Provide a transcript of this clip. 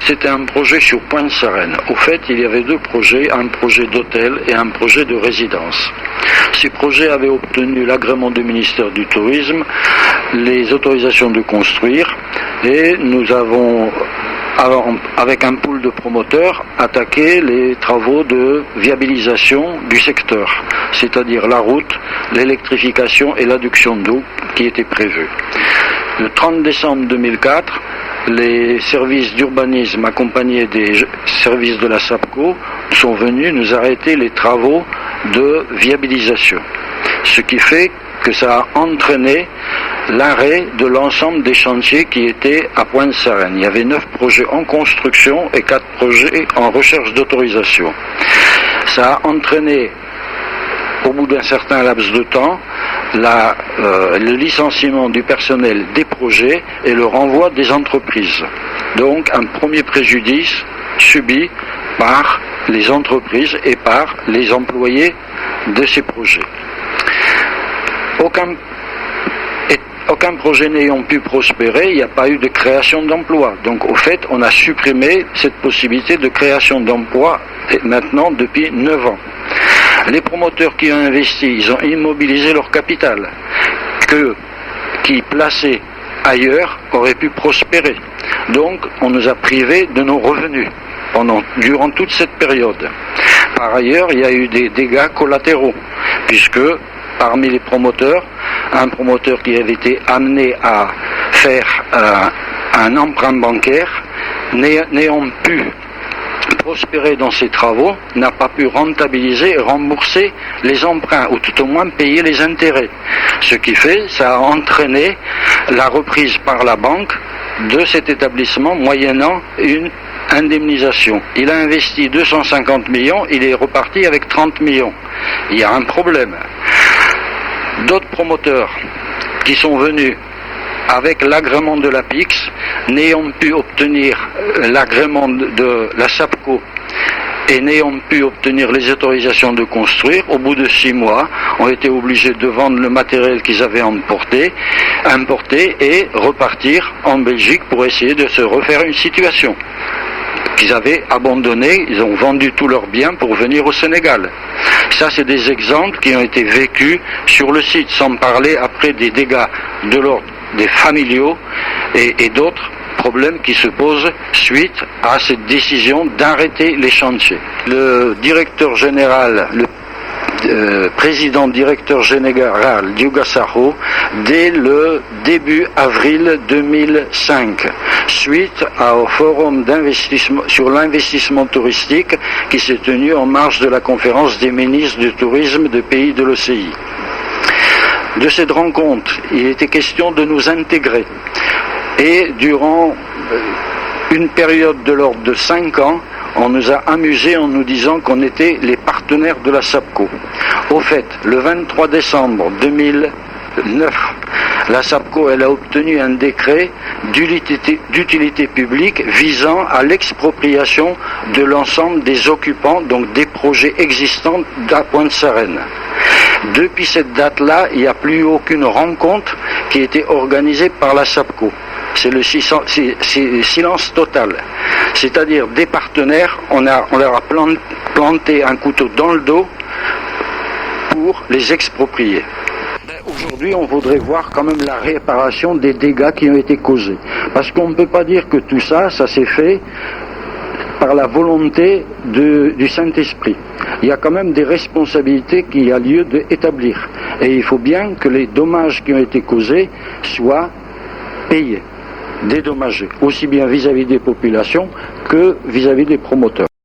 c'était un projet sur Pointe-Sarène. Au fait, il y avait deux projets, un projet d'hôtel et un projet de résidence. Ces projets avaient obtenu l'agrément du ministère du Tourisme, les autorisations de construire, et nous avons, avec un pool de promoteurs, attaqué les travaux de viabilisation du secteur, c'est-à-dire la route, l'électrification et l'adduction d'eau qui étaient prévus. Le 30 décembre 2004, les services d'urbanisme accompagnés des services de la SAPCO sont venus nous arrêter les travaux de viabilisation. Ce qui fait que ça a entraîné l'arrêt de l'ensemble des chantiers qui étaient à Pointe-Sarène. Il y avait 9 projets en construction et 4 projets en recherche d'autorisation. Ça a entraîné, au bout d'un certain laps de temps, le licenciement du personnel des projets et le renvoi des entreprises. Donc un premier préjudice subi par les entreprises et par les employés de ces projets. Aucun projet n'ayant pu prospérer, il n'y a pas eu de création d'emplois. Donc au fait, on a supprimé cette possibilité de création d'emplois maintenant depuis 9 ans. Les promoteurs qui ont investi, ils ont immobilisé leur capital, qui placés ailleurs auraient pu prospérer. Donc on nous a privés de nos revenus durant toute cette période. Par ailleurs, il y a eu des dégâts collatéraux, puisque parmi les promoteurs, un promoteur qui avait été amené à faire un emprunt bancaire, n'ayant pu prospérer dans ses travaux, n'a pas pu rentabiliser et rembourser les emprunts, ou tout au moins payer les intérêts. Ce qui fait, ça a entraîné la reprise par la banque de cet établissement moyennant une indemnisation. Il a investi 250 millions, il est reparti avec 30 millions. Il y a un problème. D'autres promoteurs qui sont venus avec l'agrément de la PIX, n'ayant pu obtenir l'agrément de la SAPCO et n'ayant pu obtenir les autorisations de construire, au bout de 6 mois, ont été obligés de vendre le matériel qu'ils avaient importé et repartir en Belgique pour essayer de se refaire une situation qu'ils avaient abandonné. Ils ont vendu tous leurs biens pour venir au Sénégal. Ça, c'est des exemples qui ont été vécus sur le site, sans parler après des dégâts de l'ordre des familiaux et d'autres problèmes qui se posent suite à cette décision d'arrêter les chantiers. Le directeur général, président directeur général d'Ugasaro, dès le début avril 2005, suite au forum d'investissement sur l'investissement touristique qui s'est tenu en marge de la conférence des ministres du tourisme des pays de l'OCI. De cette rencontre, il était question de nous intégrer. Et durant une période de l'ordre de 5 ans, on nous a amusés en nous disant qu'on était les partenaires de la SAPCO. Au fait, le 23 décembre 2009, la SAPCO elle a obtenu un décret d'utilité publique visant à l'expropriation de l'ensemble des occupants, donc des projets existants à Pointe-Sarène. Depuis cette date-là, il n'y a plus aucune rencontre qui a été organisée par la SAPCO. C'est le silence total. C'est-à-dire des partenaires, on leur a planté un couteau dans le dos pour les exproprier. Aujourd'hui, on voudrait voir quand même la réparation des dégâts qui ont été causés. Parce qu'on ne peut pas dire que tout ça s'est fait par la volonté du Saint-Esprit. Il y a quand même des responsabilités qu'il y a lieu d'établir. Et il faut bien que les dommages qui ont été causés soient payés, dédommagés, aussi bien vis-à-vis des populations que vis-à-vis des promoteurs.